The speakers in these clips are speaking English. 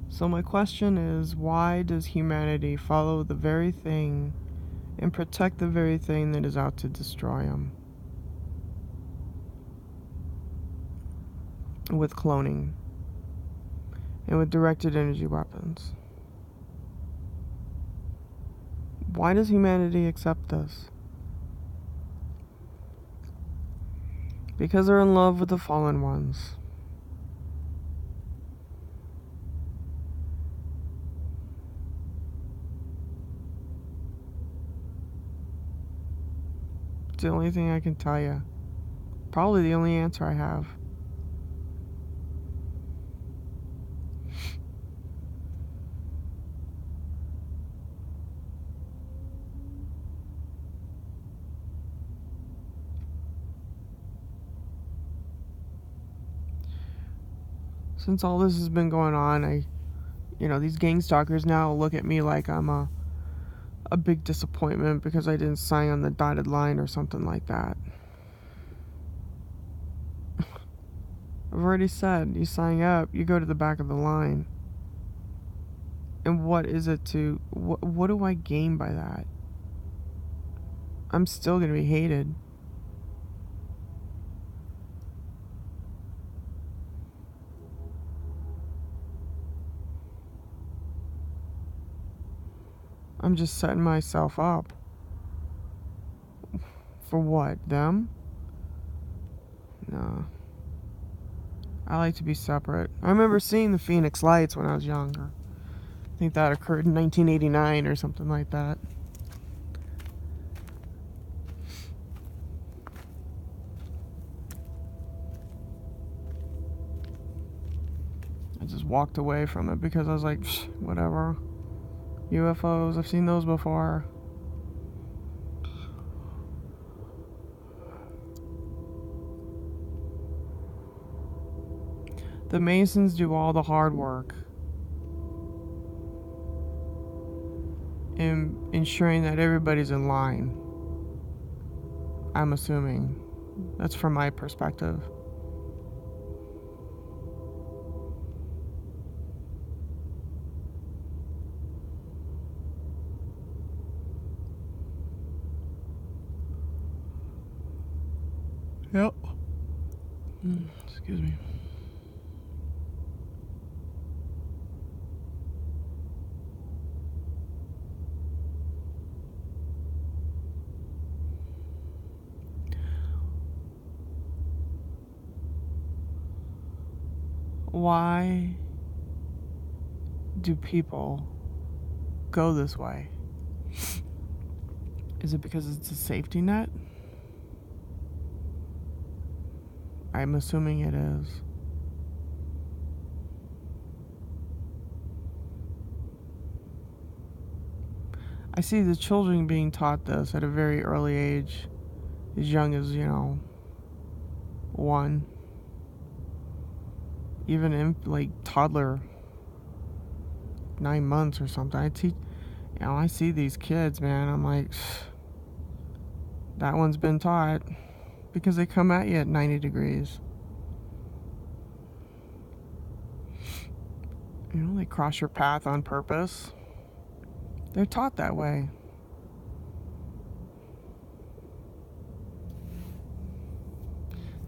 So my question is, why does humanity follow the very thing and protect the very thing that is out to destroy them? With cloning and with directed energy weapons. Why does humanity accept this? Because they're in love with the fallen ones. It's the only thing I can tell you. Probably the only answer I have. Since all this has been going on, these gang stalkers now look at me like I'm a big disappointment because I didn't sign on the dotted line or something like that. I've already said, you sign up, you go to the back of the line. And what is it to... What do I gain by that? I'm still going to be hated. I'm just setting myself up. For what? Them? No. I like to be separate. I remember seeing the Phoenix Lights when I was younger. I think that occurred in 1989 or something like that. I just walked away from it because I was like, whatever. UFOs, I've seen those before. The Masons do all the hard work in ensuring that everybody's in line. I'm assuming. That's from my perspective. Yep. Excuse me. Why do people go this way? Is it because it's a safety net? I'm assuming it is. I see the children being taught this at a very early age, as young as, 1. Even in, toddler, 9 months or something. I see these kids, man, I'm like, that one's been taught. Because they come at you at 90 degrees. They cross your path on purpose. They're taught that way.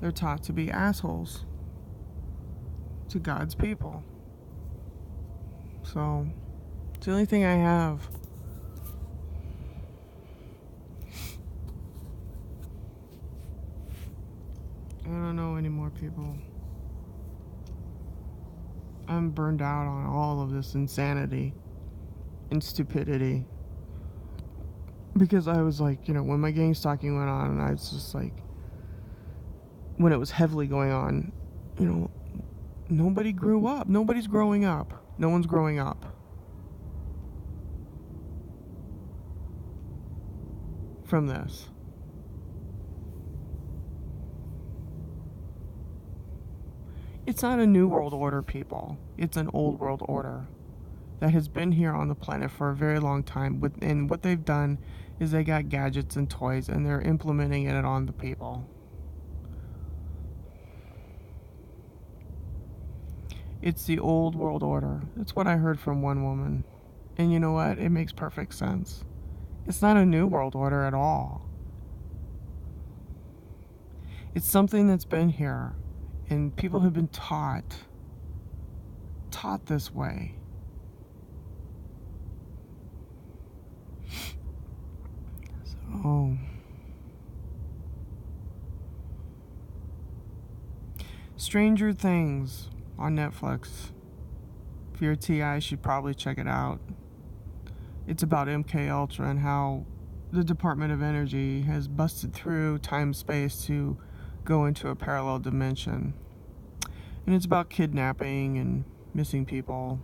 They're taught to be assholes to God's people. So, it's the only thing I have. I don't know any more people. I'm burned out on all of this insanity and stupidity. Because I was like, when my gang stalking went on, and I was just like, when it was heavily going on, nobody grew up. Nobody's growing up. No one's growing up from this. It's not a new world order, people. It's an old world order that has been here on the planet for a very long time. And what they've done is they got gadgets and toys, and they're implementing it on the people. It's the old world order. That's what I heard from one woman. And you know what? It makes perfect sense. It's not a new world order at all. It's something that's been here, and people have been taught this way. So, Stranger Things on Netflix. If you're a TI, you should probably check it out. It's about MK Ultra and how the Department of Energy has busted through time-space to go into a parallel dimension. And it's about kidnapping and missing people.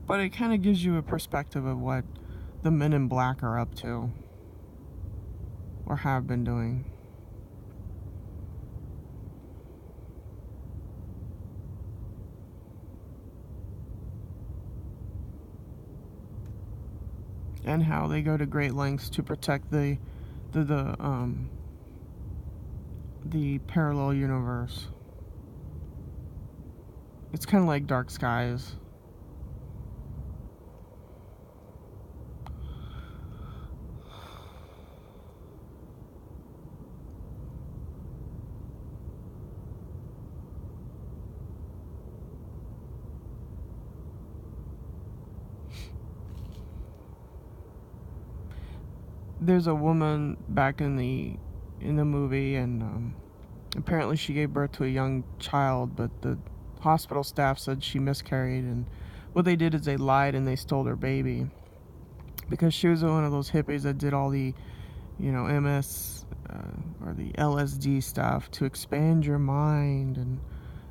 But it kind of gives you a perspective of what the Men in Black are up to, or have been doing. And how they go to great lengths to protect the parallel universe. It's kind of like Dark Skies. There's a woman back in the movie, and apparently she gave birth to a young child, but the hospital staff said she miscarried, and what they did is they lied and they stole her baby, because she was one of those hippies that did all the, MS or the LSD stuff to expand your mind, and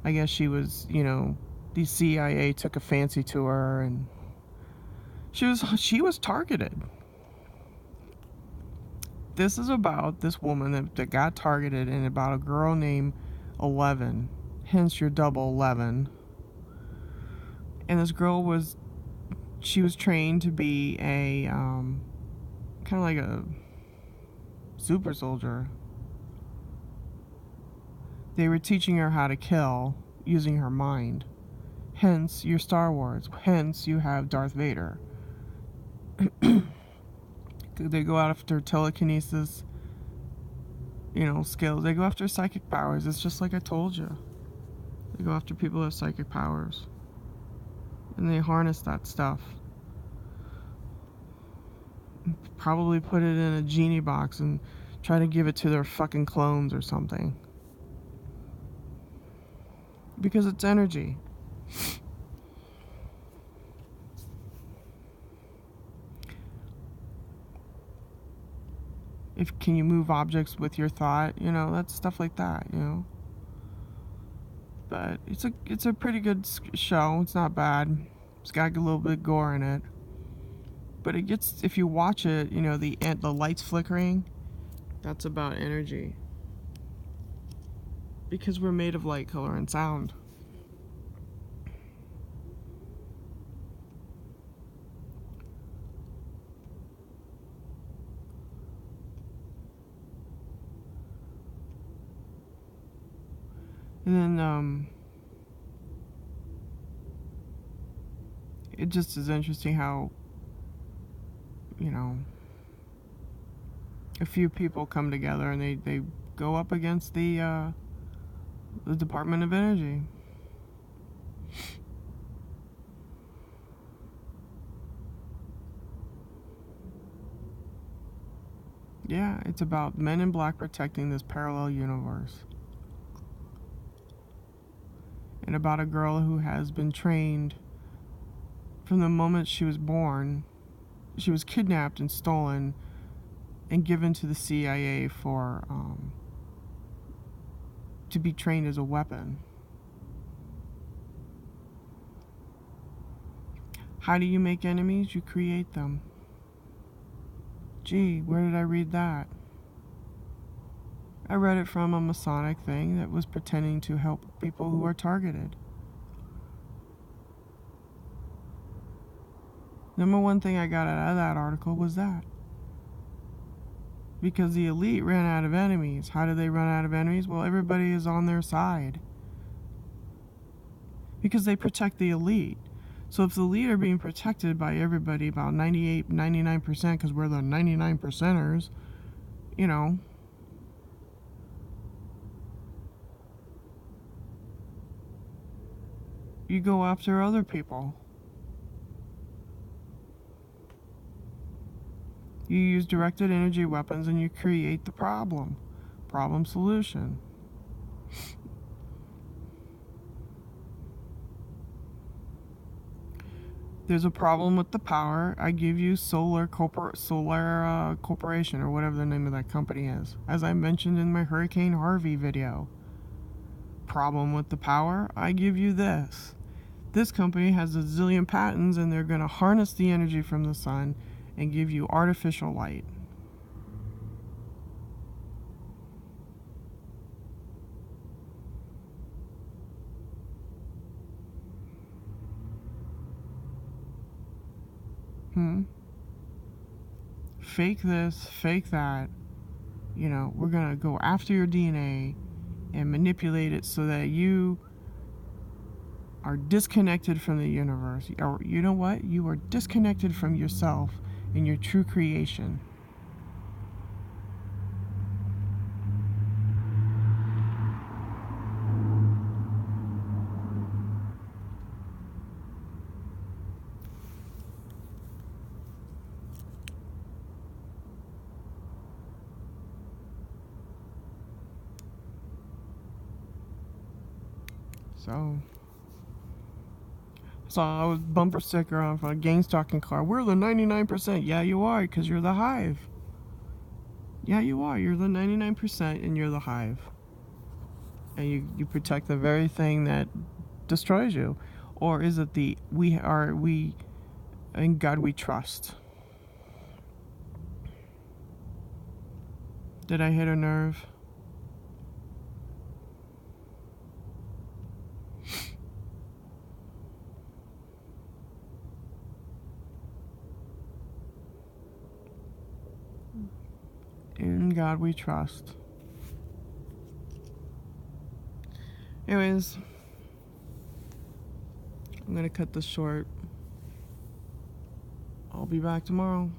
I guess she was, the CIA took a fancy to her, and she was targeted. This is about this woman that got targeted, and about a girl named 11, hence your double 11. And this girl was trained to be a kind of like a super soldier. They were teaching her how to kill using her mind. Hence your Star Wars. Hence you have Darth Vader. They go after telekinesis, skills. They go after psychic powers. It's just like I told you. They go after people who have psychic powers. And they harness that stuff. Probably put it in a genie box and try to give it to their fucking clones or something. Because it's energy. Can you move objects with your thought? That's stuff like that, But it's a pretty good show. It's not bad. It's got a little bit of gore in it. But it gets, if you watch it, the lights flickering, that's about energy. Because we're made of light, color, and sound. And then, it just is interesting how, a few people come together and they go up against the Department of Energy. Yeah, it's about Men in Black protecting this parallel universe. And about a girl who has been trained from the moment she was born. She was kidnapped and stolen and given to the CIA for to be trained as a weapon. How do you make enemies? You create them. Gee, where did I read that? I read it from a Masonic thing that was pretending to help people who are targeted. Number one thing I got out of that article was that. because the elite ran out of enemies. How do they run out of enemies? Well, everybody is on their side because they protect the elite. So if the elite are being protected by everybody, about 98, 99%, because we're the 99 percenters, you know, you go after other people. You use directed energy weapons and you create the problem. Problem solution. There's a problem with the power. I give you Solar Corporation, or whatever the name of that company is, as I mentioned in my Hurricane Harvey video. Problem with the power? I give you this. This company has a zillion patents, and they're going to harness the energy from the sun and give you artificial light. Fake this, fake that. You know, we're going to go after your DNA and manipulate it so that you are disconnected from the universe. Or you know what? You are disconnected from yourself and your true creation. So I was bumper sticker on a gang stalking car. We're the 99%. Yeah, you are, because you're the hive. Yeah, you are. You're the 99% and you're the hive. And you protect the very thing that destroys you. Or is it the we in God we trust? Did I hit a nerve? In God we trust. Anyways, I'm gonna cut this short. I'll be back tomorrow.